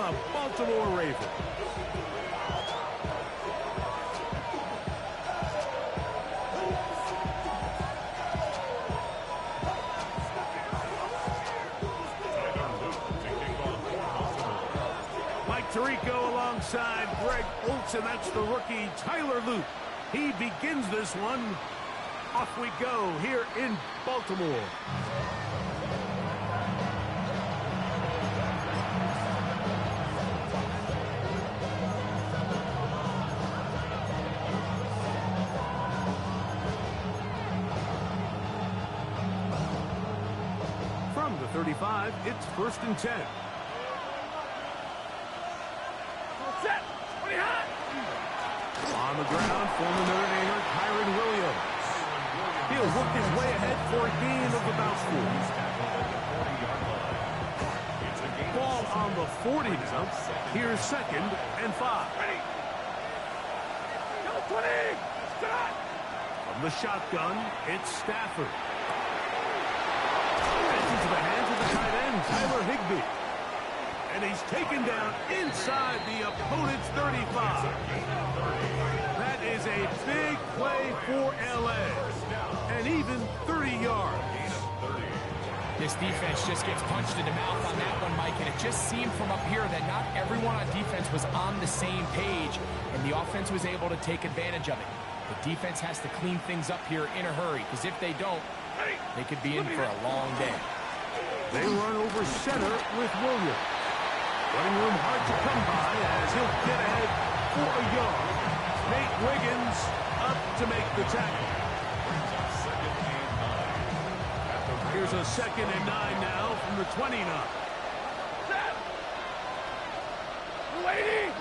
the Baltimore Ravens. Mike Tirico alongside Greg Olsen. That's the rookie Tyler Luke. He begins this one. Off we go here in Baltimore. From the 35, it's 1st and 10. Set. On the ground, former Notre Damer Kyren Williams. He'll work his way ahead for a gain of about 4. Ball on the 40 now. Here's 2nd and 5. Ready. Go 20. Shot. From the shotgun, it's Stafford. That's into the hands of the tight end, Tyler Higbee. And he's taken down inside the opponent's 35. That is a big play for L.A. And even 30 yards. This defense just gets punched in the mouth on that one, Mike, and it just seemed from up here that not everyone on defense was on the same page, and the offense was able to take advantage of it. The defense has to clean things up here in a hurry, because if they don't, they could be in for a long day. They run over center with Williams. Running room hard to come by as he'll get ahead for a yard. Nate Wiggins up to make the tackle. Here's a 2nd and 9 now from the 29. Set. Waiting.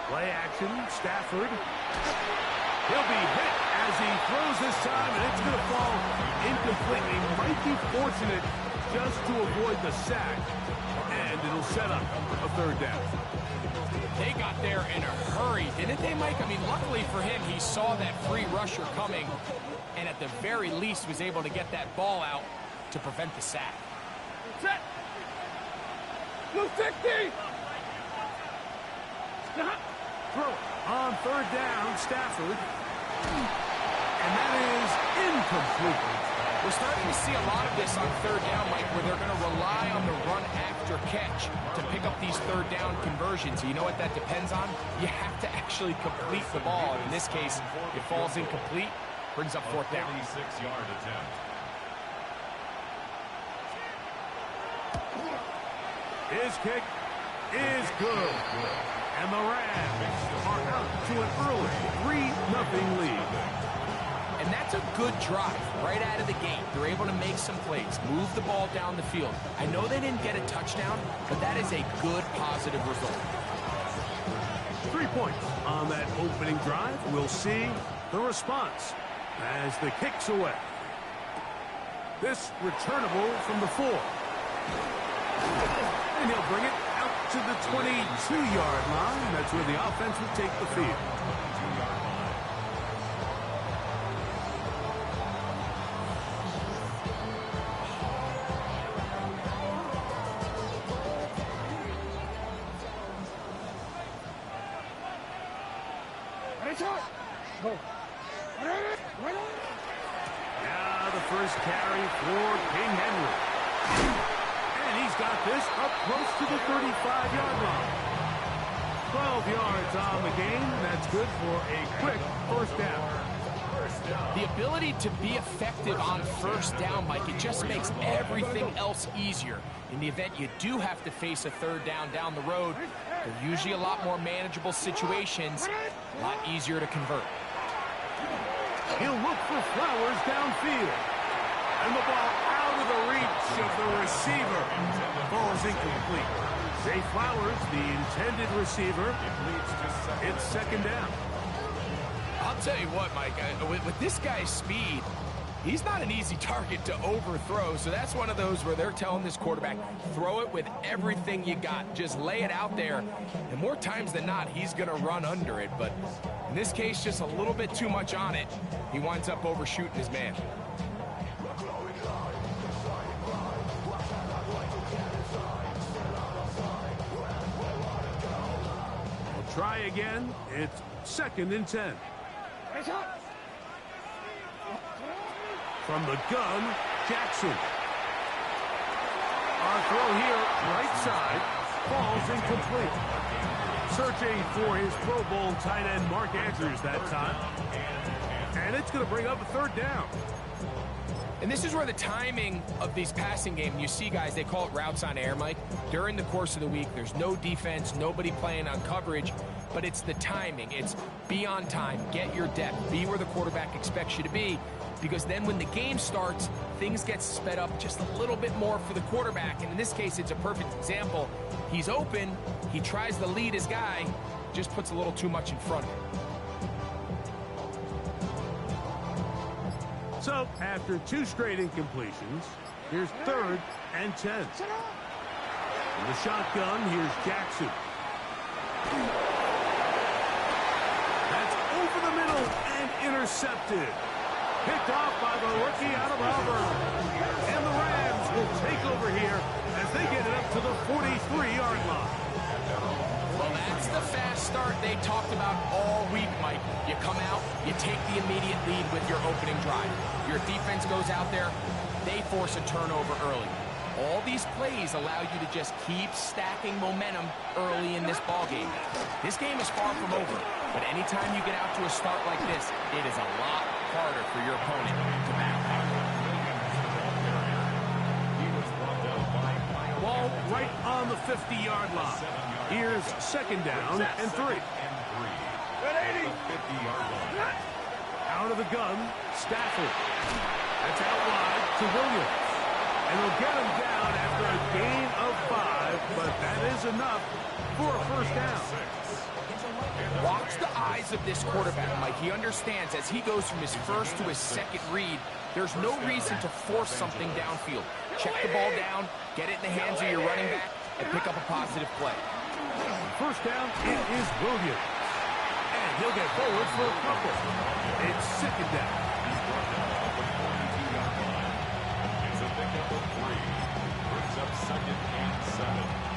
Play action, Stafford. He'll be hit as he throws this time, and it's going to fall incomplete. He might be fortunate just to avoid the sack, and it'll set up a 3rd down. They got there in a hurry, didn't they, Mike? I mean, luckily for him, he saw that free rusher coming, and at the very least was able to get that ball out to prevent the sack. Set. Blue 60. Throw it. On 3rd down, Stafford. And that is incomplete. We're starting to see a lot of this on 3rd down, Mike, where they're going to rely on the run after catch to pick up these 3rd down conversions. You know what that depends on? You have to actually complete the ball. And in this case, it falls incomplete, brings up 4th down. 46-yard attempt. His kick is good. And the Rams are out to an early 3-0 lead. And that's a good drive right out of the gate. They're able to make some plays, move the ball down the field. I know they didn't get a touchdown, but that is a good, positive result. 3 points on that opening drive. We'll see the response as the kick's away. This returnable from the 4. And he'll bring it out to the 22-yard line. That's where the offense will take the field. Now the first carry for King Henry. And he's got this up close to the 35-yard line. 12 yards on the game. That's good for a quick 1st down. The ability to be effective on 1st down, Mike, it just makes everything else easier. In the event you do have to face a 3rd down the road, they're usually a lot more manageable situations, a lot easier to convert. He'll look for Flowers downfield. And the ball out of the reach of the receiver. Ball's incomplete. Zay Flowers, the intended receiver. It's 2nd down. I'll tell you what, Mike, with this guy's speed, He's not an easy target to overthrow, so that's one of those where they're telling this quarterback, throw it with everything you got. Just lay it out there. And more times than not, he's going to run under it. But in this case, just a little bit too much on it. He winds up overshooting his man. Try again. It's 2nd and 10. From the gun, Jackson. Our throw here, right side, falls incomplete. Searching for his Pro Bowl tight end, Mark Andrews, that time. And it's going to bring up a 3rd down. And this is where the timing of these passing games, you see guys, they call it routes on air, Mike. During the course of the week, there's no defense, nobody playing on coverage, but it's the timing. It's be on time, get your depth, be where the quarterback expects you to be, because then when the game starts, things get sped up just a little bit more for the quarterback. And in this case, it's a perfect example. He's open, he tries to lead his guy, just puts a little too much in front of him. So, after 2 straight incompletions, here's 3rd and 10. In the shotgun, here's Jackson. That's over the middle and intercepted. Picked off by the rookie out of Auburn. And the Rams will take over here as they get it up to the 43-yard line. Well, that's the fast start they talked about all week, Mike. You come out, you take the immediate lead with your opening drive. Your defense goes out there, they force a turnover early. All these plays allow you to just keep stacking momentum early in this ball game. This game is far from over, but anytime you get out to a start like this, it is a lot harder for your opponent to battle. Ball right on the 50-yard line. Here's 2nd down and 3. Out of the gun, Stafford. That's out wide to Williams. And they'll get him down after a gain of 5, but that is enough for a 1st down. Watch the eyes of this quarterback, Mike. He understands as he goes from his 1st to his 2nd read, there's no reason to force something downfield. Check the ball down, get it in the hands of your running back, and pick up a positive play. 1st down, it is Williams. And he'll get forward for a couple. It's 2nd down. It's a pickup of 3. Brings up 2nd and 7.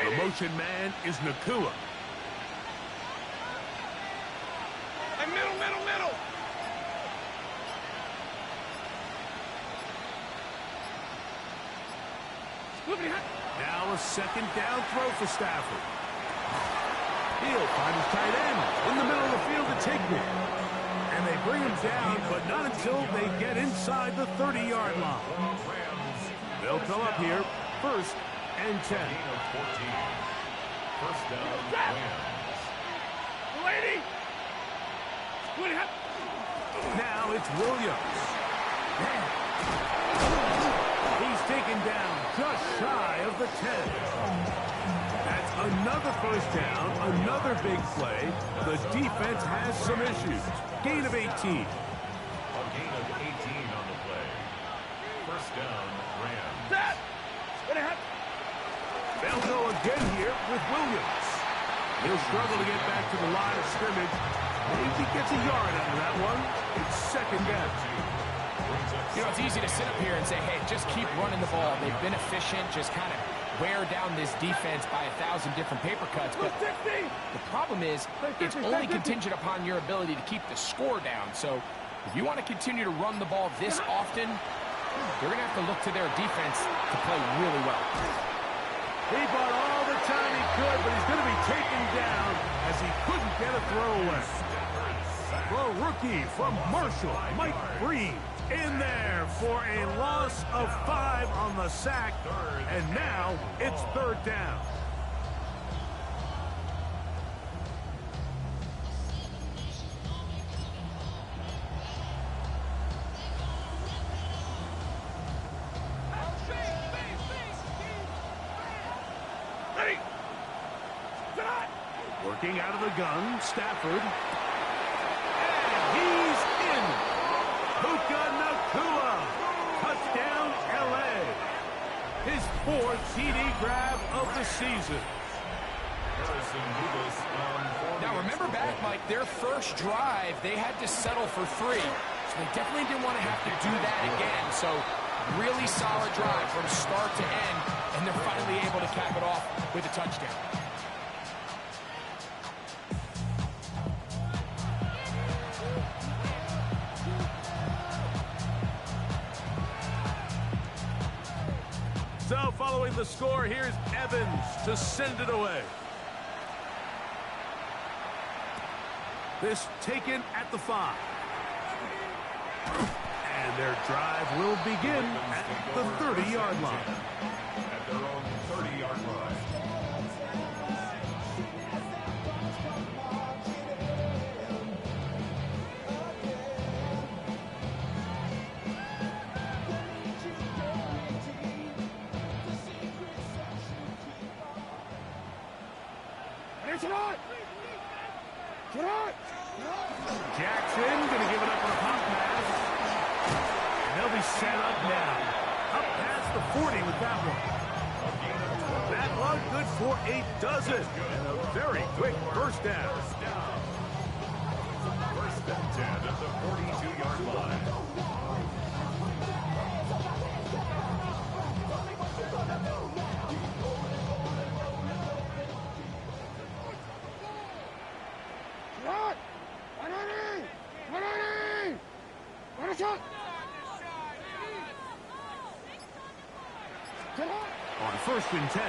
The motion man is Nakua. Middle. Now a 2nd down throw for Stafford. He'll find his tight end in the middle of the field to take one. And they bring him down, but not until they get inside the 30-yard line. They'll come up here 1st and 10. 1st down, Rams. Lady! Now it's Williams. He's taken down just shy of the 10. That's another 1st down, another big play. The defense has some issues. Gain of 18. A gain of 18 on the play. 1st down, Rams. Set! They'll go again here with Williams. He'll struggle to get back to the line of scrimmage. Maybe gets a yard out of that one. It's 2nd down. You know, it's easy to sit up here and say, hey, just keep running the ball. They've been efficient, just kind of wear down this defense by 1,000 different paper cuts. But the problem is, it's only contingent upon your ability to keep the score down. So if you want to continue to run the ball this often, you're going to have to look to their defense to play really well. He bought all the time he could, but he's going to be taken down as he couldn't get a throw away. The rookie from Marshall, Mike Breen, in there for a loss of 5 on the sack, and now it's 3rd down. Working out of the gun, Stafford. And he's in. Puka Nacua. Touchdown, L.A. His 4th TD grab of the season. Now, remember back, Mike, their first drive, they had to settle for 3. So they definitely didn't want to have to do that again. So really solid drive from start to end, and they're finally able to cap it off with a touchdown. So following the score, here's Evans to send it away. This taken at the 5. And their drive will begin at the 30-yard line. At their own 30-yard line. Jackson going to give it up on a pop pass. And they'll be set up now. Up past the 40 with that one. That one good for a dozen. And a very quick first down. First and 10 at the 42-yard line. On 1st and 10,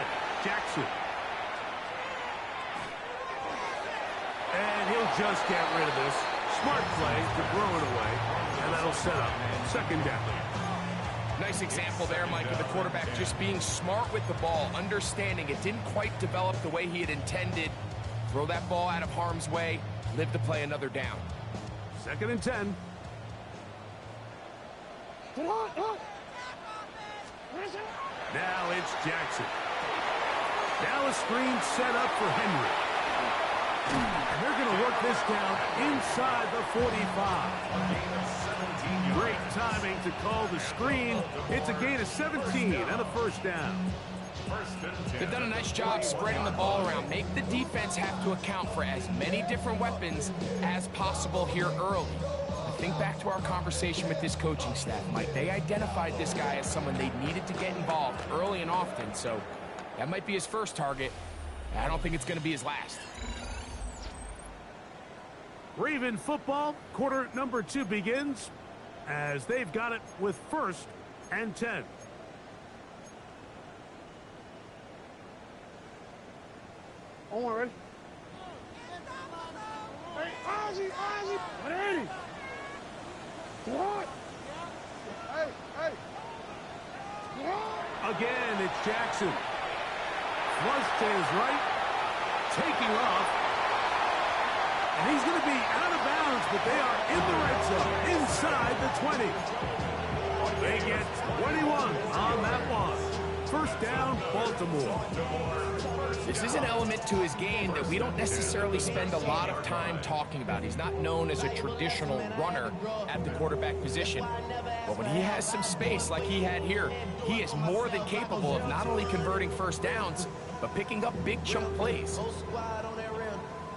Jackson. And he'll just get rid of this. Smart play to throw it away. And that'll set up 2nd down. Nice example there, Mike, of the quarterback just being smart with the ball, understanding it didn't quite develop the way he had intended. Throw that ball out of harm's way, live to play another down. 2nd and 10. Now it's Jackson. Now a screen set up for Henry. And they're going to work this down inside the 45. Great timing to call the screen. It's a gain of 17 and a first down. They've done a nice job spreading the ball around. Make the defense have to account for as many different weapons as possible here early. Think back to our conversation with this coaching staff, Mike. They identified this guy as someone they needed to get involved early and often, so that might be his first target. I don't think it's going to be his last. Raven football, quarter number 2 begins as they've got it with 1st and 10. Ready? Hey, Ozzy! Ready? What? Hey! Again, it's Jackson. Flush to his right. Taking off. And he's going to be out of bounds, but they are in the red zone, inside the 20. They get 21 on that one. First down, Baltimore. This is an element to his game that we don't necessarily spend a lot of time talking about. He's not known as a traditional runner at the quarterback position. But when he has some space like he had here, he is more than capable of not only converting first downs, but picking up big chunk plays.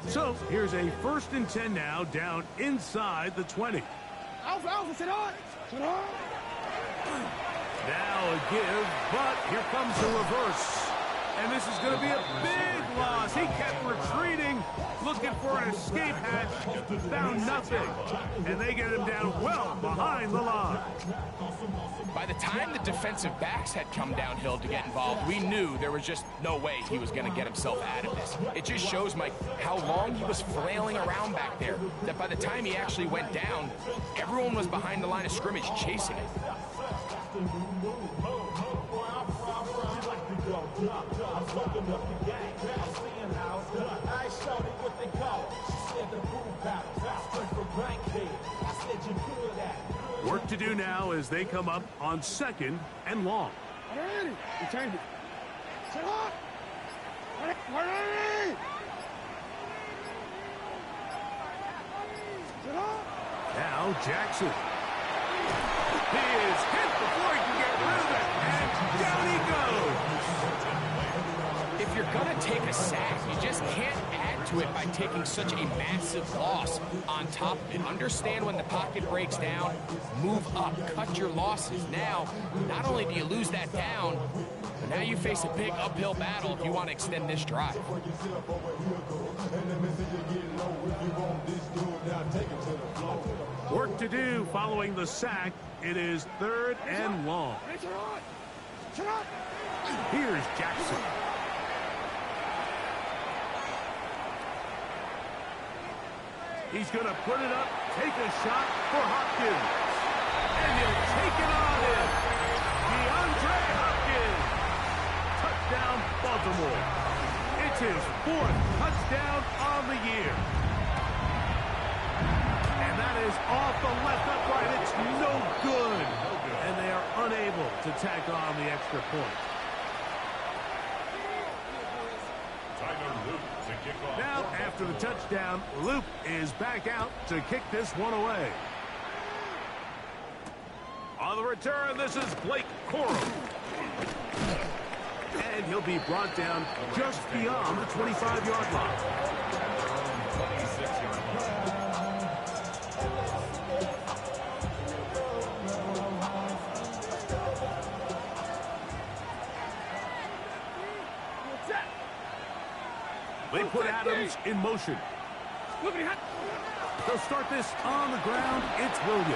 So here's a 1st and 10 now, down inside the 20. Alpha, sit on! Now a give, but here comes the reverse. And this is going to be a big loss. He kept retreating, looking for an escape hatch, found nothing. And they get him down well behind the line. By the time the defensive backs had come downhill to get involved, we knew there was just no way he was going to get himself out of this. It just shows, Mike, how long he was flailing around back there, that by the time he actually went down, everyone was behind the line of scrimmage chasing it. Work to do now as they come up on 2nd and long. Ready? Return it. Sit on! Ready? Now Jackson. He is hit before he can get rid of it, and down he goes. If you're going to take a sack, you just can't add to it by taking such a massive loss on top of it. Understand when the pocket breaks down, move up, cut your losses. Now, not only do you lose that down, but now you face a big uphill battle if you want to extend this drive. Work to do following the sack. It is 3rd and long. Here's Jackson. He's going to put it up, take a shot for Hopkins. And he'll take it on in. DeAndre Hopkins. Touchdown, Baltimore. It's his 4th touchdown on the year. And that is off the left upright. It's no good. And they are unable to tack on the extra point. Now, after the touchdown, Luke is back out to kick this one away. On the return, this is Blake Corum. And he'll be brought down just beyond the 25-yard line. They put Adams in motion. They'll start this on the ground. It's Williams.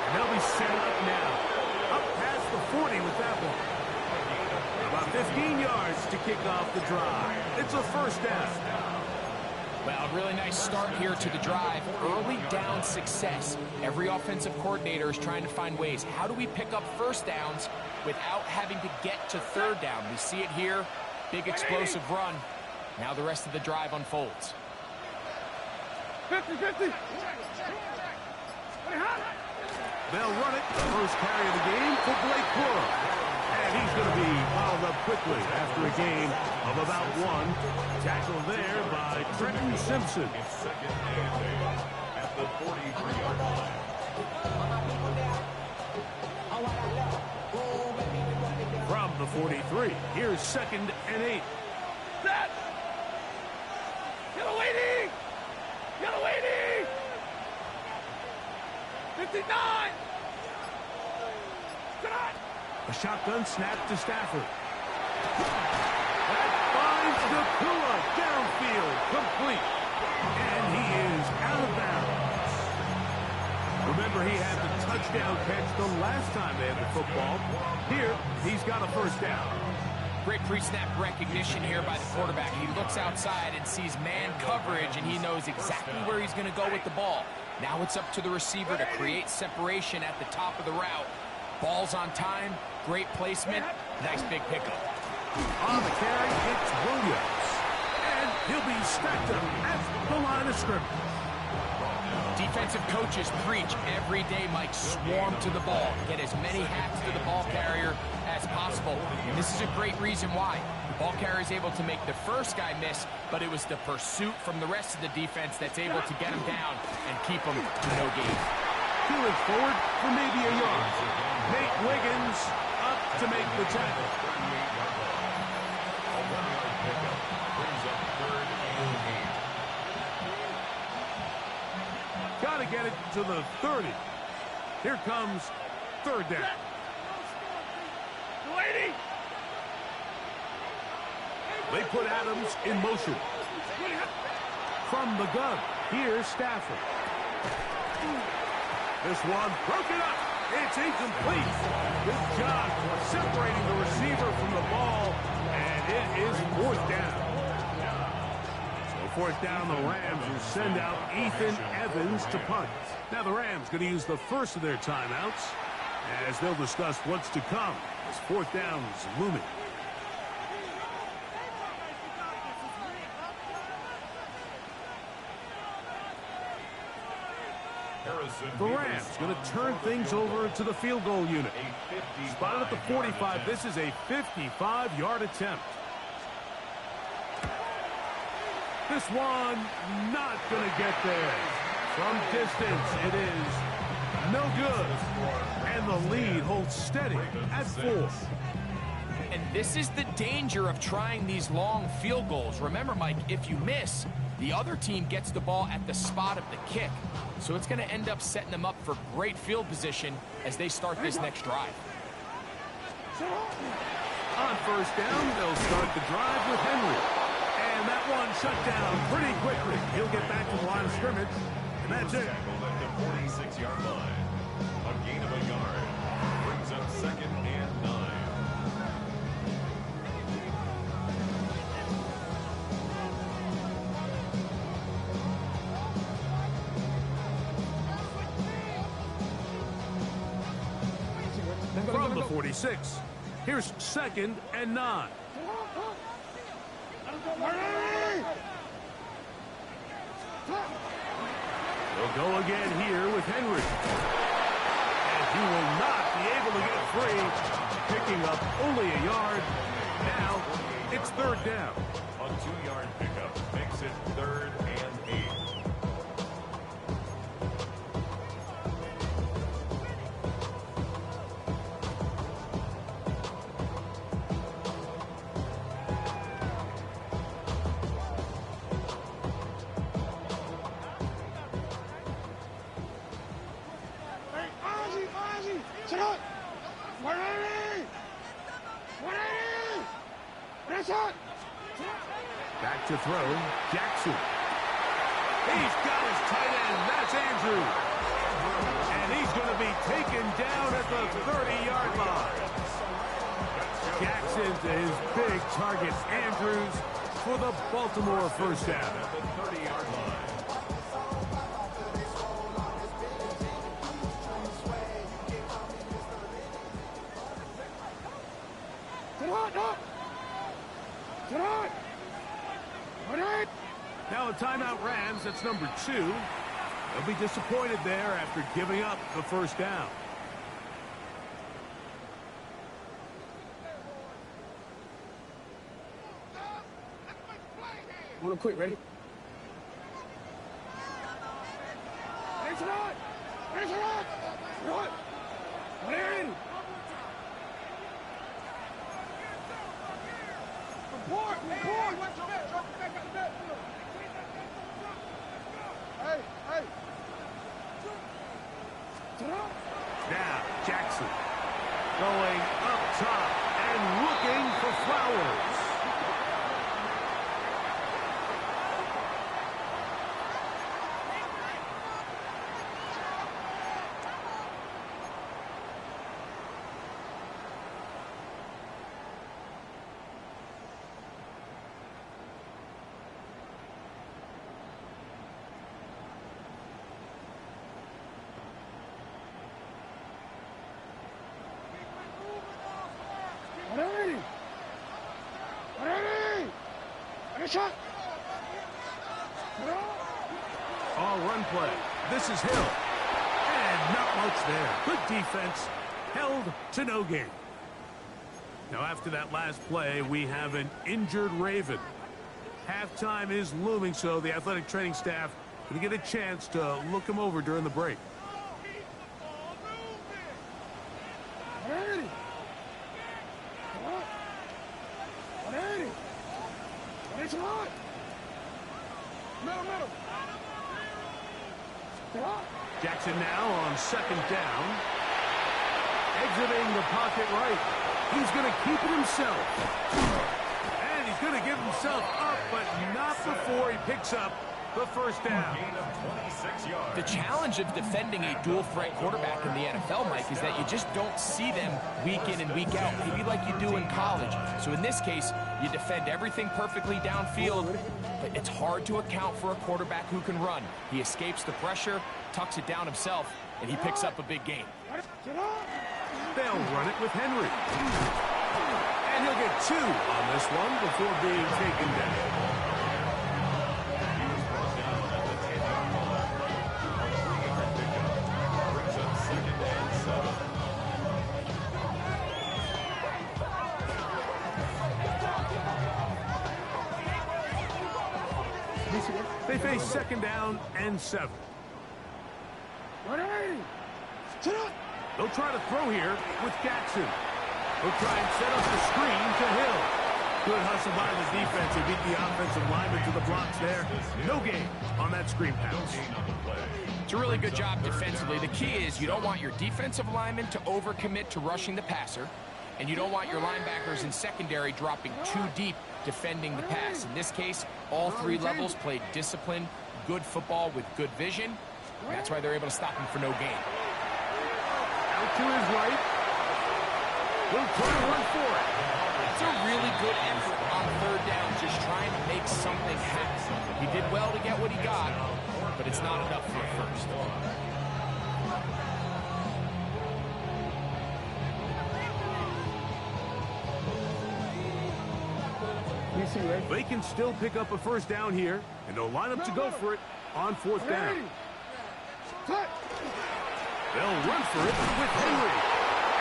And they'll be set up now. Up past the 40 with that one. About 15 yards to kick off the drive. It's a 1st down. Well, really nice start here to the drive. Early down success. Every offensive coordinator is trying to find ways. How do we pick up 1st downs without having to get to 3rd down? We see it here. Big explosive run. Now the rest of the drive unfolds. 50-50. They'll run it. The first carry of the game for Blake Corum. And he's going to be followed up quickly after a gain of about 1. Tackled there by Trenton Simpson. At the 43-yard line. From the 43, here's 2nd and 8. Set! Get a lady! Get a lady! 59! A shotgun snap to Stafford. That finds Nakua downfield, complete. And he is out of bounds. Remember, he had the touchdown catch the last time they had the football. Here, he's got a 1st down. Great pre-snap recognition here by the quarterback. He looks outside and sees man coverage, and he knows exactly where he's going to go with the ball. Now it's up to the receiver to create separation at the top of the route. Ball's on time, great placement, nice big pickup. On the carry, it's Williams. And he'll be stacked up at the line of scrimmage. Defensive coaches preach every day, Mike, swarm to the ball. Get as many hats to the ball carrier as possible. And this is a great reason why. The ball carrier is able to make the first guy miss, but it was the pursuit from the rest of the defense that's able to get him down and keep him to no gain. Peeling forward for maybe a yard. Nate Wiggins up to make the tackle. Got to get it to the 30. Here comes 3rd down. Lady! They put Adams in motion. From the gun, here's Stafford. This one broken up. It's incomplete. Good job separating the receiver from the ball, and it is 4th down. So 4th down, the Rams will send out Ethan Evans to punt. Now the Rams going to use the first of their timeouts as they'll discuss what's to come as 4th down is looming. The Rams going to turn things over to the field goal unit. Spotted at the 45. This is a 55-yard attempt. This one not going to get there. From distance, it is no good. And the lead holds steady at 4. And this is the danger of trying these long field goals. Remember, Mike, if you miss, the other team gets the ball at the spot of the kick. So it's going to end up setting them up for great field position as they start this next drive. On first down, they'll start the drive with Henry. And that one shut down pretty quickly. He'll get back to the line of scrimmage, and that's it. Tackled at the 46-yard line. A gain of a yard brings up 2nd and 9. From the 46, here's 2nd and 9. They'll go again here with Henry. And he will not be able to get free, picking up only a yard. Now, it's 3rd down. A 2-yard pickup makes it 3rd and 8. Back to throw, Jackson. He's got his tight end, that's Andrews. And he's going to be taken down at the 30-yard line. Jackson to his big target, Andrews, for the Baltimore first down. At the 30-yard line. Now a timeout Rams, that's number 2. They'll be disappointed there after giving up the first down. Want to quit, ready? Now, Jackson going up top and looking for Flowers. All run play. This is Hill. And not much there. Good defense. Held to no gain. Now after that last play, we have an injured Raven. Halftime is looming, so the athletic training staff going to get a chance to look him over during the break. Jackson now on 2nd down. Exiting the pocket right. He's going to keep it himself. And he's going to give himself up, but not before he picks up the first down. Gain of 26 yards. The challenge of defending a dual-threat quarterback in the NFL, Mike, is that you just don't see them week in and week out, maybe like you do in college. So in this case, you defend everything perfectly downfield, but it's hard to account for a quarterback who can run. He escapes the pressure, tucks it down himself, and he picks up a big gain. They'll run it with Henry. And he'll get 2 on this one before being taken down. They face second down and 7. They'll try to throw here with Jackson. They'll try and set up the screen to Hill. Good hustle by the defense. They beat the offensive lineman to the blocks there. No gain on that screen pass. It's a really good job defensively. The key is you don't want your defensive linemen to overcommit to rushing the passer, and you don't want your linebackers in secondary dropping too deep defending the pass. In this case, all 3 levels played disciplined, good football with good vision. That's why they're able to stop him for no gain. Out to his right. Will try to run for it. That's a really good effort on 3rd down, just trying to make something happen. He did well to get what he got, but it's not enough for a first. They can still pick up a first down here, and they'll line up to go for it on 4th down. They'll run for it with Henry.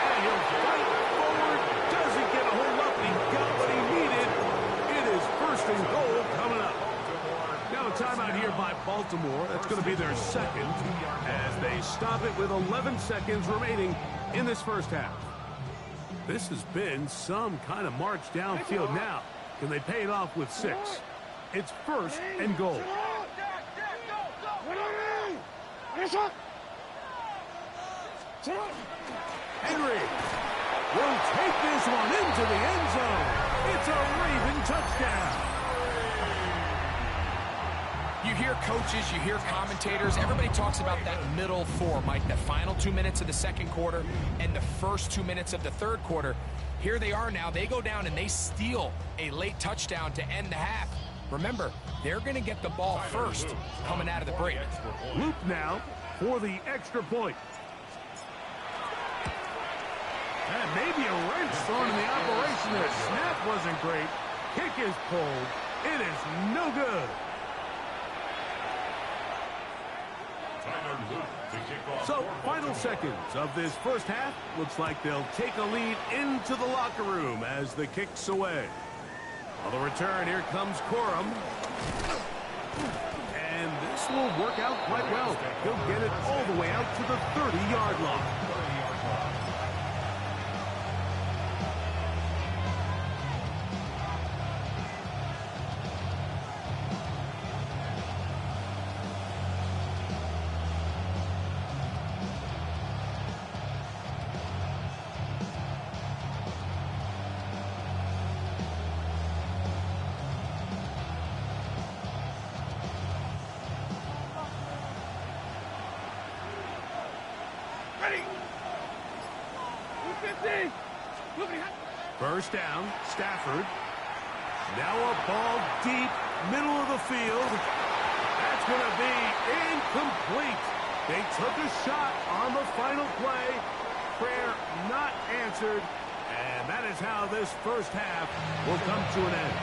And he'll fight forward. Doesn't get a hold up. He got what he needed. It is 1st and goal coming up. Now a timeout here by Baltimore. That's going to be their 2nd as they stop it with 11 seconds remaining in this first half. This has been some kind of march downfield now. Can they pay it off with 6? It's 1st and goal. Henry will take this one into the end zone. It's a Raven touchdown. You hear coaches, you hear commentators, everybody talks about that middle 4, Mike, the final 2 minutes of the 2nd quarter and the first 2 minutes of the 3rd quarter. Here they are now. They go down and they steal a late touchdown to end the half. Remember, they're going to get the ball first coming out of the break. Loop now for the extra point. And maybe a wrench thrown in the operation. The snap wasn't great. Kick is pulled. It is no good. So, final seconds of this first half. Looks like they'll take a lead into the locker room as the kick's away. On the return, here comes Corum. And this will work out quite well. He'll get it all the way out to the 30-yard line. First down, Stafford. Now a ball deep, middle of the field. That's going to be incomplete. They took a shot on the final play. Prayer not answered. And that is how this first half will come to an end.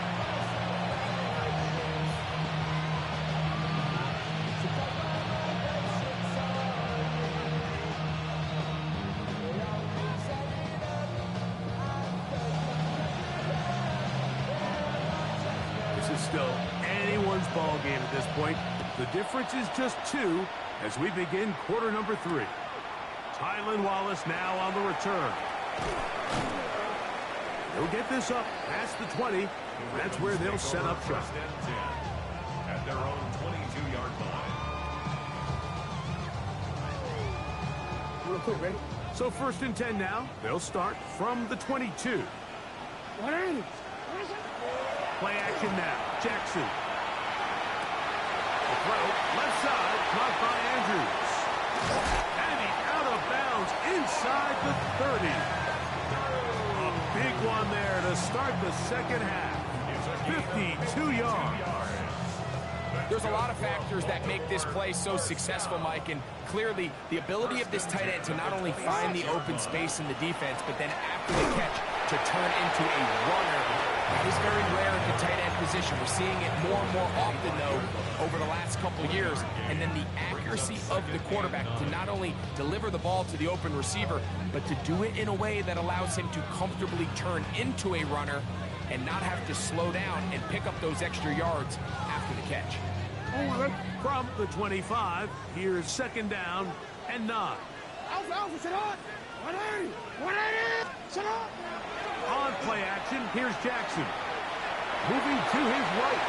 Still anyone's ball game at this point. The difference is just 2 as we begin quarter number 3. Tylan Wallace now on the return. He'll get this up past the 20. That's where they'll set up shop. At their own 22-yard line. Real quick, ready? So 1st and 10 now. They'll start from the 22. Play action now. Jackson. The throw, left side, caught by Andrews. And he's out of bounds inside the 30. A big one there to start the second half. 52 yards. There's a lot of factors that make this play so successful, Mike, and clearly the ability of this tight end to not only find the open space in the defense, but then after the catch to turn into a runner. That is very rare at the tight end position. We're seeing it more and more often, though, over the last couple of years. And then the accuracy of the quarterback to not only deliver the ball to the open receiver, but to do it in a way that allows him to comfortably turn into a runner and not have to slow down and pick up those extra yards after the catch. From the 25, here's second down and 9. On play action, here's Jackson. Moving to his right.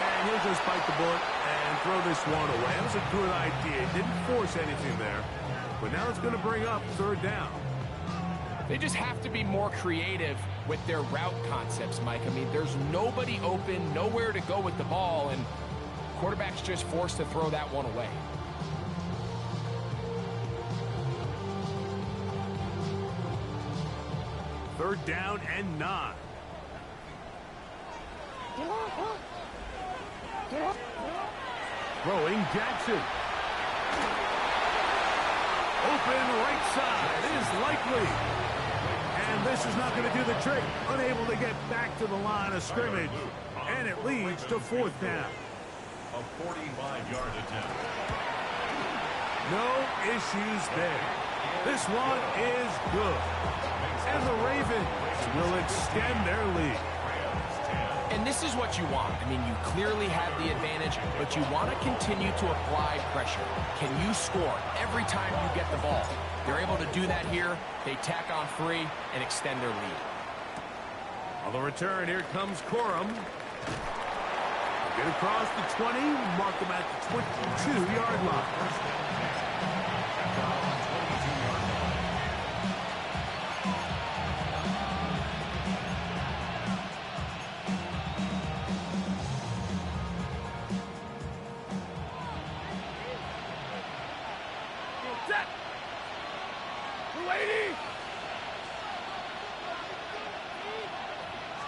And he'll just bite the bullet and throw this one away. That was a good idea. Didn't force anything there. But now it's going to bring up third down. They just have to be more creative with their route concepts, Mike. I mean, there's nobody open, nowhere to go with the ball, and quarterback's just forced to throw that one away. Third down and 9. Throwing Jackson. Open right side is likely. And this is not going to do the trick. Unable to get back to the line of scrimmage. And it leads to fourth down. A 45-yard attempt. No issues there. This one is good. And the Ravens will extend their lead. And this is what you want. I mean, you clearly have the advantage, but you want to continue to apply pressure. Can you score every time you get the ball? They're able to do that here. They tack on 3 and extend their lead. On the return, here comes Corum. Get across the 20, mark them at the 22-yard line. Set. We're waiting.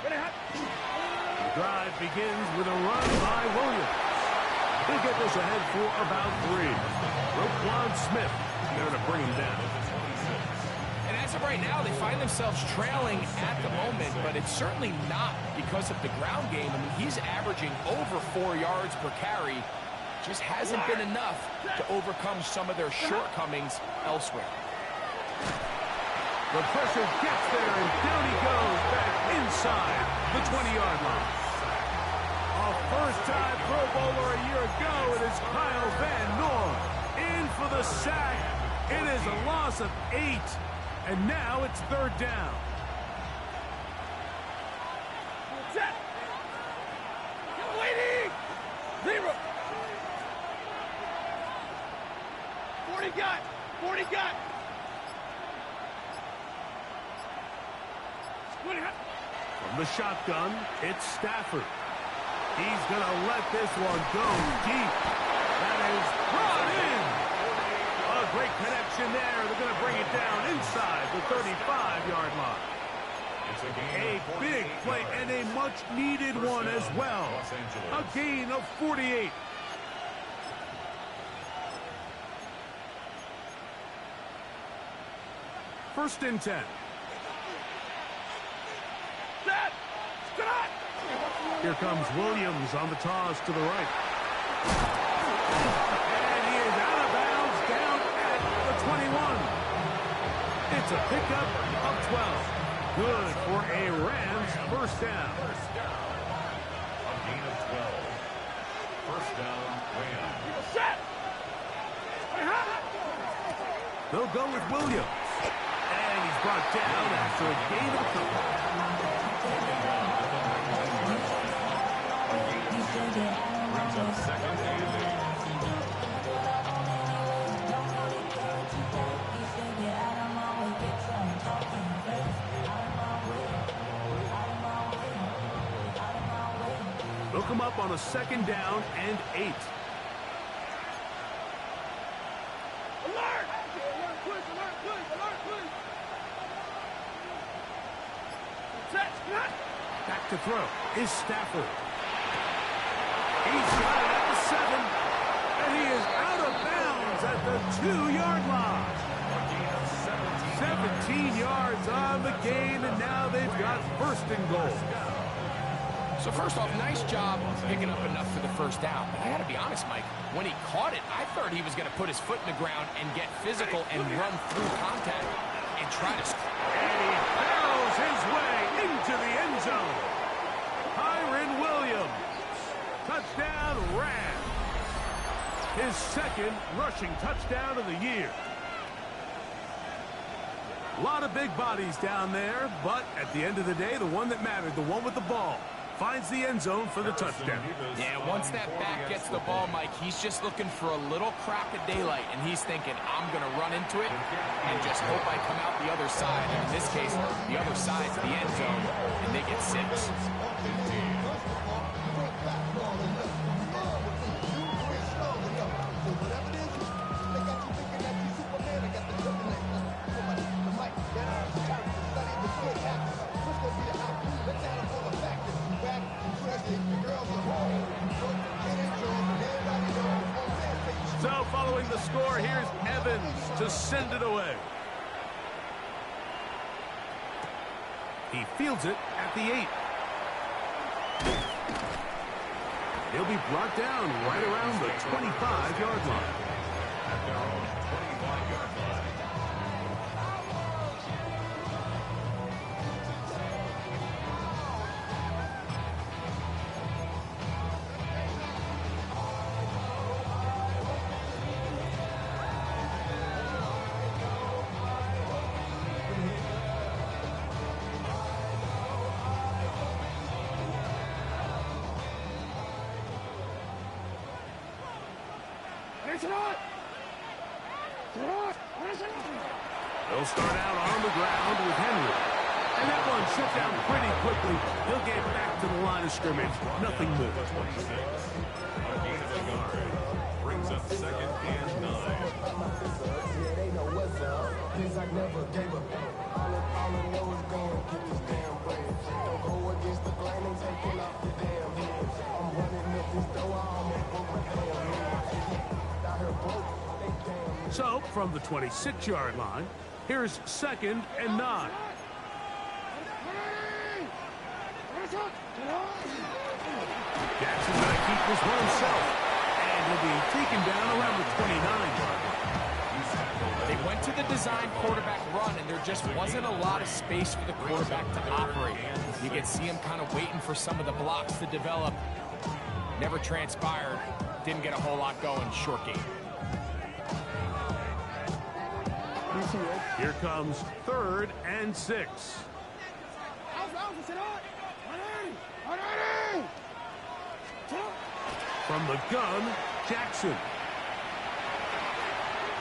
The drive begins with a run by Williams. He'll get this ahead for about 3. Roquan Smith there to bring him down. And as of right now, they find themselves trailing at the moment, but it's certainly not because of the ground game. I mean, he's averaging over 4 yards per carry. Just hasn't been enough to overcome some of their shortcomings elsewhere. The pressure gets there, and down he goes back inside the 20-yard line. A first-time Pro Bowler a year ago, it is Kyle Van Noy in for the sack. It is a loss of 8, and now it's third down. Set. Waiting. 0. 40 got. 40 got. From the shotgun, it's Stafford. He's going to let this one go deep. That is brought in. A great connection there. They're going to bring it down inside the 35-yard line. A big play and a much-needed one as well. A gain of 48. First and 10. Set. Stop. Here comes Williams on the toss to the right. And he is out of bounds down at the 21. It's a pickup of 12. Good for a Rams first down. A gain of 12. First down, Rams. Set. They'll go with Williams. And he's brought down after a gain of a couple. Brings up second and 8. They'll come up on a second down and 8. Alert. Alert, please. Alert, please. Alert, please. Set. Back to throw is Stafford. He's got it at the 7, and he is out of bounds at the 2-yard line. 17 yards on the gain, and now they've got first and goal. So first off, nice job picking up enough for the first down. But I got to be honest, Mike, when he caught it, I thought he was going to put his foot in the ground and get physical and run through contact and try to score. And he barrels his way into the end zone. Kyren Williams. Touchdown, Rams. His second rushing touchdown of the year. A lot of big bodies down there, but at the end of the day, the one that mattered, the one with the ball, finds the end zone for the touchdown. Yeah, once that back gets the ball, Mike, he's just looking for a little crack of daylight, and he's thinking, I'm going to run into it and just hope I come out the other side. And in this case, the other side's the end zone, and they get 6. So following the score, here's Evans to send it away. He fields it at the 8. He'll be brought down right around the 25-yard line. At their own 25-yard line. They'll start out on the ground with Henry. And that one shut down pretty quickly. He'll get back to the line of scrimmage. Nothing moves. 26. A gain of a yard. Brings up 2nd and 9. They know what's up. Things I never gave up. All I know is going get this damn bread. Don't go against the grain and taking off the damn head. I'm running up this door, I almost broke my damn head. Out here broke, they damn. So, from the 26-yard line, here's 2nd and 9. Jackson's going to keep this one himself. And he'll be taken down around the 29-yard line. They went to the design quarterback run, and there just wasn't a lot of space for the quarterback to operate. You could see him kind of waiting for some of the blocks to develop. Never transpired. Didn't get a whole lot going. Short game. Here comes 3rd and 6. From the gun, Jackson.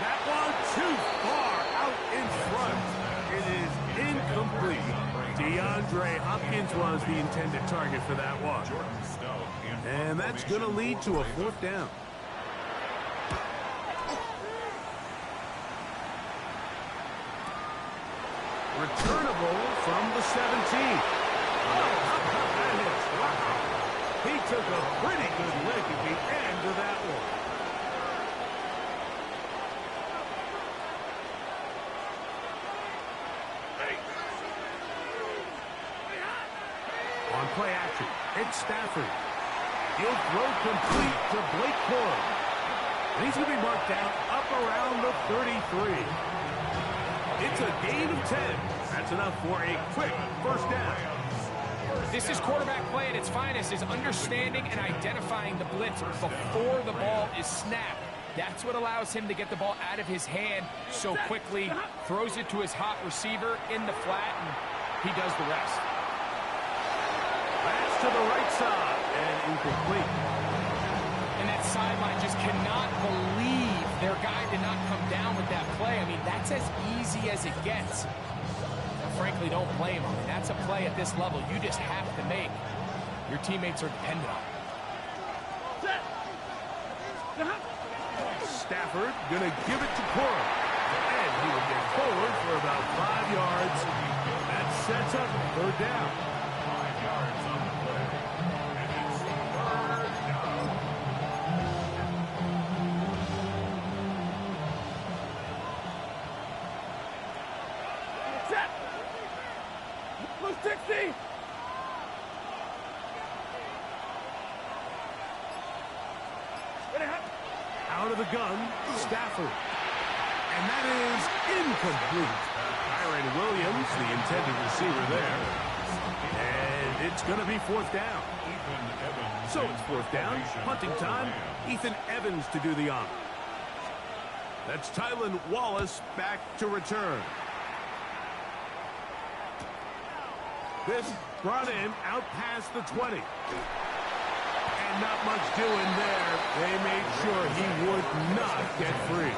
That one too far out in front. It is incomplete. DeAndre Hopkins was the intended target for that one. And that's going to lead to a 4th down. Returnable from the 17. Oh, how about that hit? Wow. He took a pretty good lick at the end of that one. On play action, it's Stafford. He'll throw complete to Blake Corum. And he's going to be marked down up around the 33. It's a gain of 10. That's enough for a quick 1st down. This is quarterback play at its finest, is understanding and identifying the blitz before the ball is snapped. That's what allows him to get the ball out of his hand so quickly, throws it to his hot receiver in the flat, and he does the rest. That's to the right side and incomplete. And that sideline just cannot believe their guy did not come down with that play. I mean, that's as easy as it gets. I frankly don't blame him. And that's a play at this level you just have to make. Your teammates are dependent on it. Stafford gonna give it to Corum. And he will get forward for about 5 yards. That sets up 3rd down. 5 yards on the play. And it's 3rd down. Set. Blue 60. Out of the gun, Stafford. And that is incomplete. Kyren Williams, the intended receiver there. And it's going to be 4th down. So it's 4th down, punting time. Ethan Evans. Evans to do the honor. That's Tylan Wallace back to return. This brought him out past the 20. And not much doing there. They made sure he would not get free.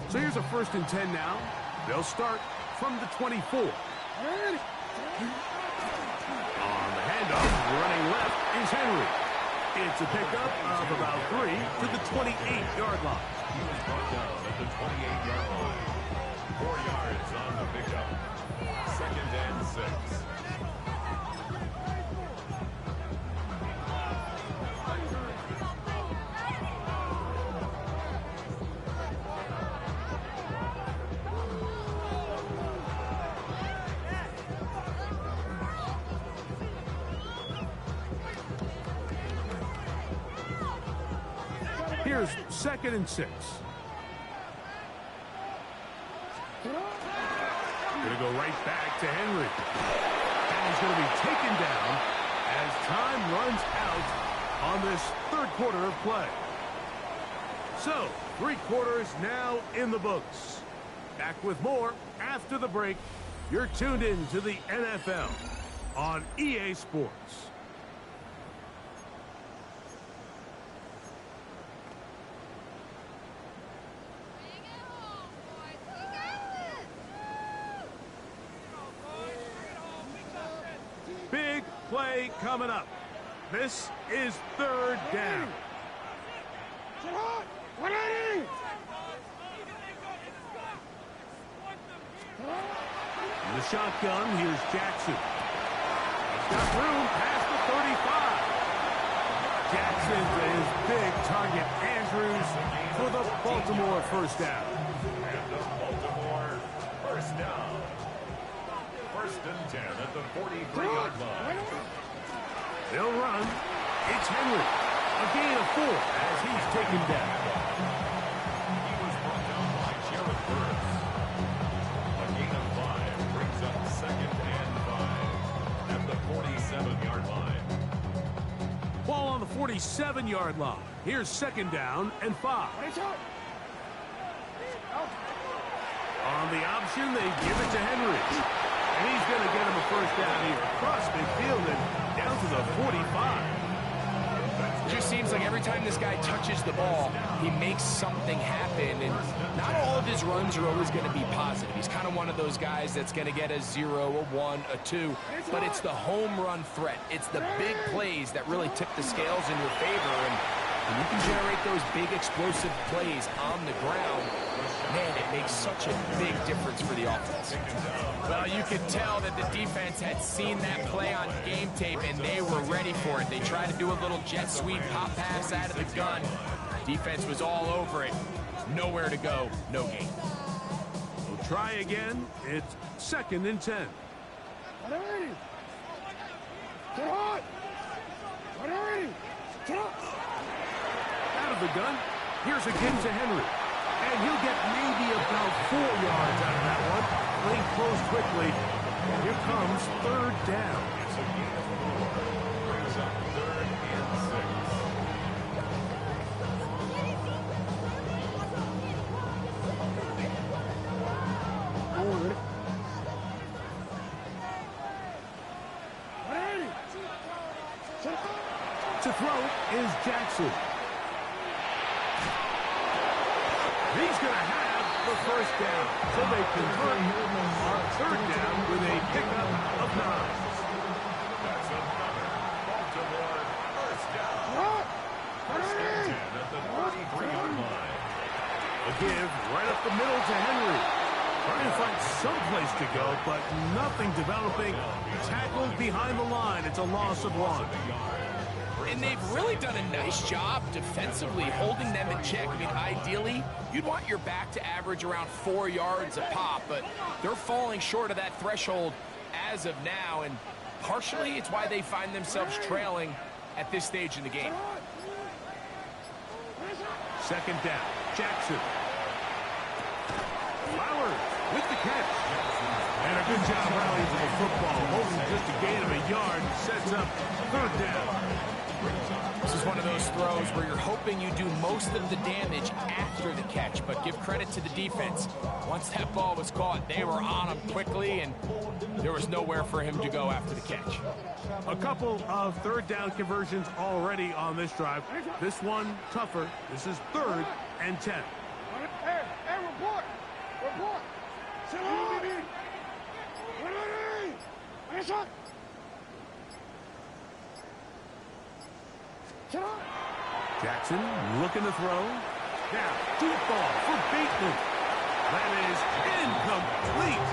So here's a 1st and 10 now. They'll start from the 24. On the handoff, running left is Henry. It's a pickup of about 3 to the 28-yard line. He was brought down at the 28-yard line. 4 yards on the pickup. 2nd and 6. Here's 2nd and 6. Going to go right back to Henry. And he's going to be taken down as time runs out on this 3rd quarter of play. So, 3 quarters now in the books. Back with more after the break. You're tuned in to the NFL on EA Sports. Big play coming up. This is 3rd down. In the shotgun, here's Jackson. He's got room past the 35. Jackson to his big target, Andrews, for the Baltimore 1st down. And the Baltimore 1st down. 1st and 10 at the 43-yard line. They'll run. It's Henry. A gain of 4 as he's taken down. He was brought down by Jared Burns. A gain of 5 brings up 2nd and 5 at the 47-yard line. Ball on the 47-yard line. Here's 2nd down and 5. On the option, they give it to Henry. And he's going to get him a 1st down here across midfield and down to the 45. It just seems like every time this guy touches the ball, he makes something happen. And not all of his runs are always going to be positive. He's kind of one of those guys that's going to get a 0, a 1, a 2. But it's the home run threat. It's the big plays that really tip the scales in your favor. And when you can generate those big explosive plays on the ground, man, it makes such a big difference for the offense. Well, you could tell that the defense had seen that play on game tape, and they were ready for it. They tried to do a little jet sweep pop pass out of the gun. Defense was all over it. Nowhere to go, no gain. We'll try again. It's 2nd and 10. Out of the gun. Here's again to Henry. And he'll get maybe about 4 yards out of that one. Playing close quickly. And here comes 3rd down. It's a gain of 4. Brings up 3rd and 6. To throw is Jackson. He's going to have the 1st down. So they convert on 3rd down with a pickup of 9. That's another Baltimore 1st down. 1st and 10 at the 43-yard line. A give right up the middle to Henry. Trying to find some place to go, but nothing developing. Tackled behind the line. It's a loss of 1. And they've really done a nice job defensively holding them in check. I mean, ideally, you'd want your back to average around 4 yards a pop, but they're falling short of that threshold as of now, and partially it's why they find themselves trailing at this stage in the game. Second down. Jackson. Flowers with the catch. And a good job rallying to the football. Holding just a gain of a yard. Sets up third down. This is one of those throws where you're hoping you do most of the damage after the catch, but give credit to the defense. Once that ball was caught, they were on him quickly, and there was nowhere for him to go after the catch. A couple of third down conversions already on this drive. This one tougher. This is 3rd and 10. Hey, report! Report! Sit on! Sit on! Jackson looking to throw. Now, deep ball for Bateman. That is incomplete.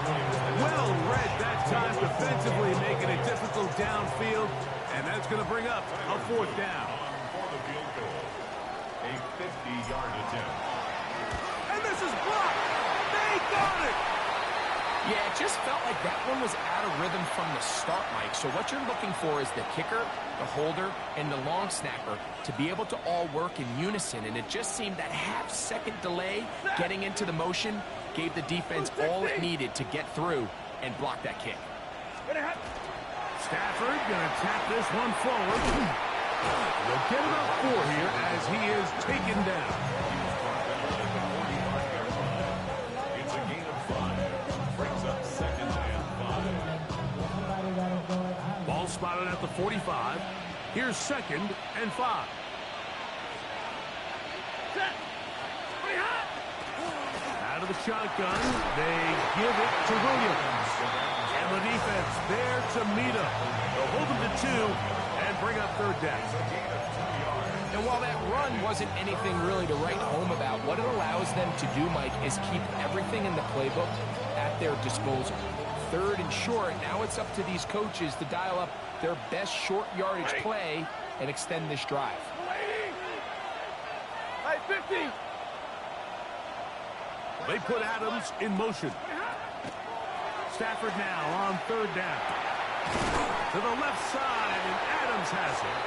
Well read that time defensively, making it difficult downfield. And that's going to bring up a 4th down. For the field goal, a 50-yard attempt. And this is blocked. They got it. Yeah, it just felt like that one was out of rhythm from the start, Mike. So what you're looking for is the kicker, the holder, and the long snapper to be able to all work in unison. And it just seemed that half-second delay getting into the motion gave the defense all it needed to get through and block that kick. Stafford going to tap this one forward. They'll get about 4 here as he is taken down. It's a gain of 5. Brings up 2nd and 5. Ball spotted at the 45. Here's 2nd and 5. Out of the shotgun, they give it to Williams. And the defense there to meet him. They'll hold him to 2 and bring up 3rd down. And while that run wasn't anything really to write home about, what it allows them to do, Mike, is keep everything in the playbook at their disposal. 3rd and short, now it's up to these coaches to dial up their best short yardage play and extend this drive. Hey, 50! They put Adams in motion. Stafford now on 3rd down. To the left side, and Adams has it.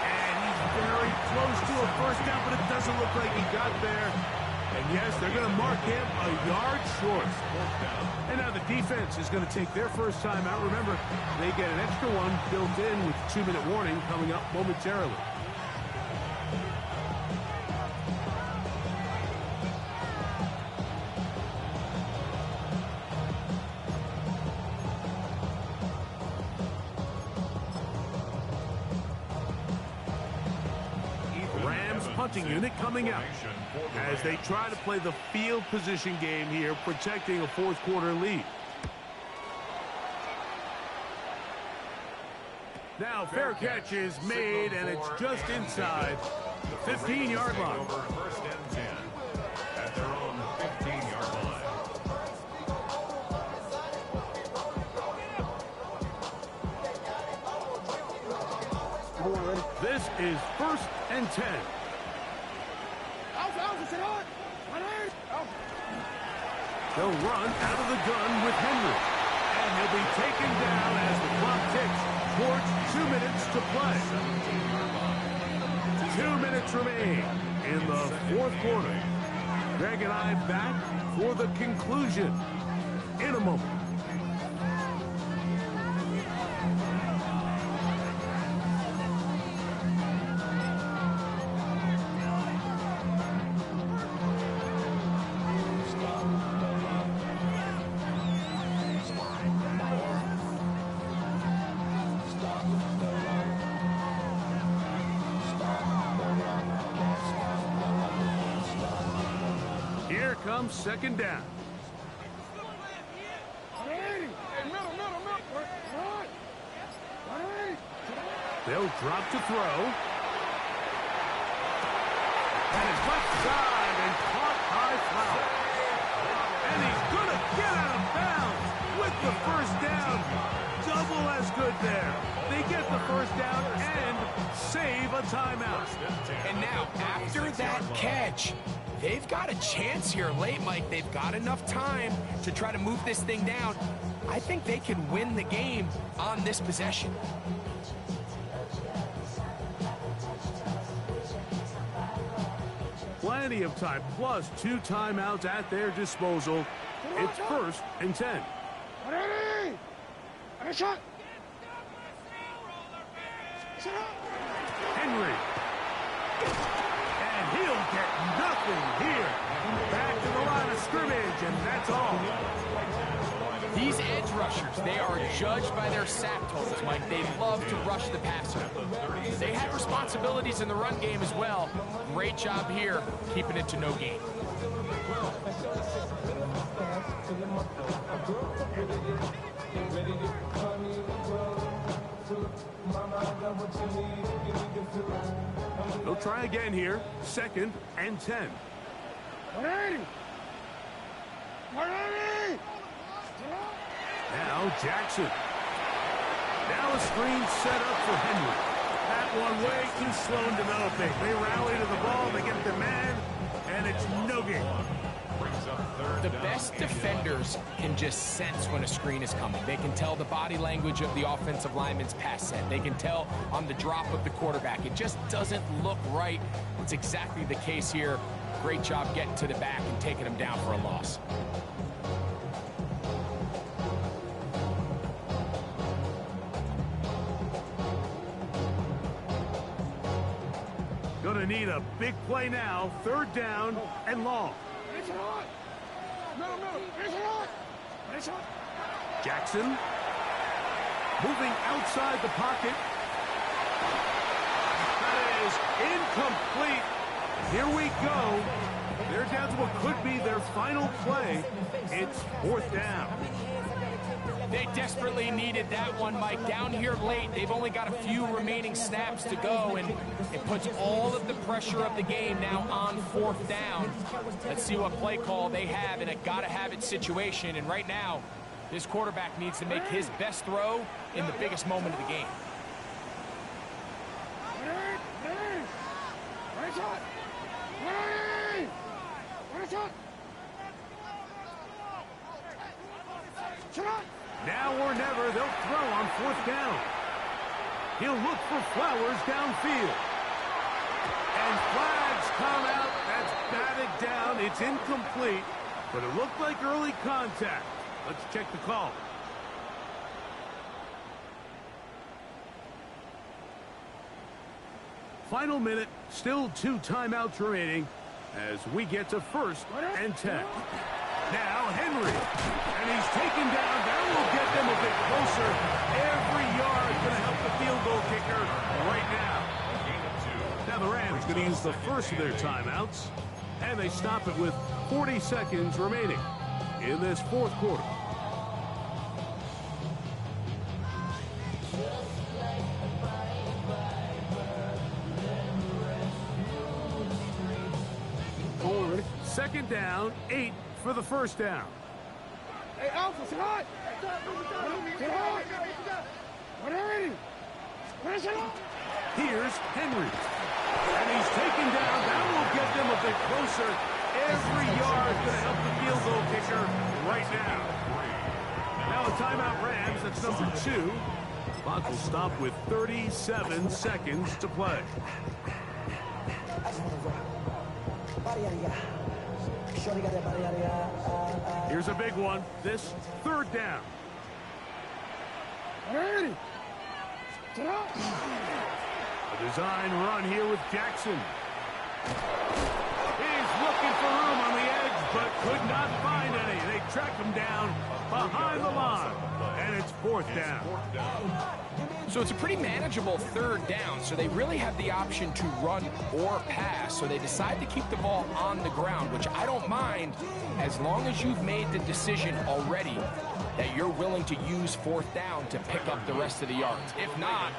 And he's very close to a 1st down, but it doesn't look like he got there. And yes, they're going to mark him a yard short. And now the defense is going to take their first time out. Remember, they get an extra one built in with 2-minute warning coming up momentarily. Punting unit coming out as they try to play the field position game here, protecting a 4th quarter lead. Now fair catch is made, and it's just inside the 15-yard line. Over 1st and 10 at their own 15-yard line. This is 1st and 10. They'll run out of the gun with Henry. And he'll be taken down as the clock ticks towards 2 minutes to play. 2 minutes remain in the 4th quarter. Greg and I back for the conclusion in a moment. Comes 2nd down. They'll drop to throw. And it's left side and caught by Flower. And he's going to get out of bounds with the 1st down. Double as good there. They get the 1st down and save a timeout. And now, after that catch, they've got a chance here late, Mike. They've got enough time to try to move this thing down. I think they can win the game on this possession. plenty of time, plus 2 timeouts at their disposal. It's 1st and 10. Ready? Ready, shot. Henry. And he'll get nothing here. Back to the line of scrimmage, and that's all. These edge rushers, they are judged by their sack totals, Mike. They love to rush the passer. They have responsibilities in the run game as well. Great job here, keeping it to no gain. They'll try again here. 2nd and 10. 180. 180. Now Jackson. Now a screen set up for Henry. That one way too slow in developing. They rally to the ball, they get the man, and it's no gain. The best defenders can just sense when a screen is coming. They can tell the body language of the offensive lineman's pass set. They can tell on the drop of the quarterback. It just doesn't look right. It's exactly the case here. Great job getting to the back and taking him down for a loss. Gonna need a big play now. 3rd down and long. It's on. No. It's on. It's on. Jackson moving outside the pocket. That is incomplete. Here we go. They're down to what could be their final play. It's 4th down. They desperately needed that one, Mike. Down here late, they've only got a few remaining snaps to go, and it puts all of the pressure of the game now on 4th down. Let's see what play call they have in a gotta-have-it situation, and right now, this quarterback needs to make his best throw in the biggest moment of the game. Now or never, they'll throw on 4th down. He'll look for Flowers downfield. And flags come out. That's batted down. It's incomplete, but it looked like early contact. Let's check the call. Final minute, still 2 timeouts remaining as we get to 1st and 10. Now Henry, and he's taken down. That will get them a bit closer. Every yard going to help the field goal kicker right now. Now the Rams going to use the first of their timeouts, and they stop it with 40 seconds remaining in this 4th quarter. Forward, 2nd down, 8 for the 1st down. Hey, Alpha, sit hot. Sit hot. 180. Finish it up. Here's Henry. And he's taken down. That will get them a bit closer. Every yard going to help the field goal kicker right now. Now a timeout Rams. That's number 2. Clock will stop with 37 seconds to play. Here's a big one. This 3rd down. 180. Sit up. A design run here with Jackson. He's looking for room on the edge, but could not find any. They track him down behind the line, and it's 4th down. So it's a pretty manageable 3rd down, so they really have the option to run or pass. So they decide to keep the ball on the ground, which I don't mind as long as you've made the decision already that you're willing to use 4th down to pick up the rest of the yards. If not,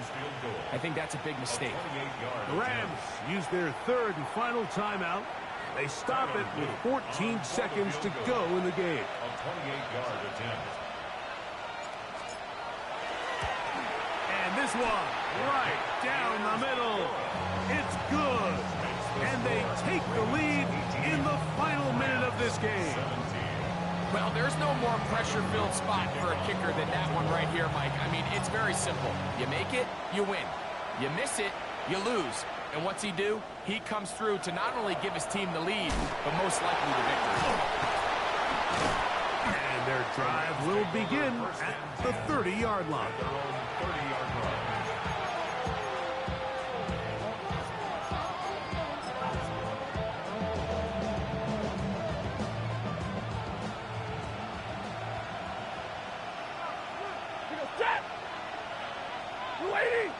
I think that's a big mistake. The Rams use their 3rd and final timeout. They stop it with 14 seconds to go in the game. A 28-yard attempt. And this one, right down the middle. It's good. And they take the lead in the final minute of this game. Well, there's no more pressure-filled spot for a kicker than that one right here, Mike. I mean, it's very simple. You make it, you win. You miss it, you lose. And what's he do? He comes through to not only give his team the lead, but most likely the victory. And their drive will begin at the 30-yard line. Their own 30-yard line. Step! You waiting?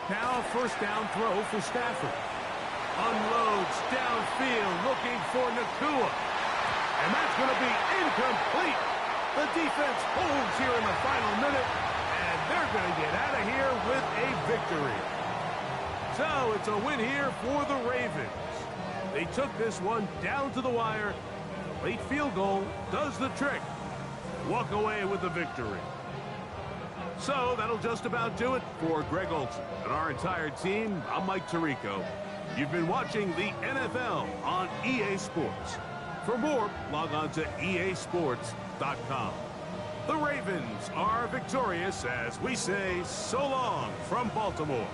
Now first down throw for Stafford. Unloads downfield looking for Nacua. And that's going to be incomplete. The defense holds here in the final minute, and they're going to get out of here with a victory. So it's a win here for the Ravens. They took this one down to the wire. The late field goal does the trick. Walk away with the victory. So that'll just about do it for Greg Olsen and our entire team. I'm Mike Tirico. You've been watching the NFL on EA Sports. For more, log on to easports.com. The Ravens are victorious as we say so long from Baltimore.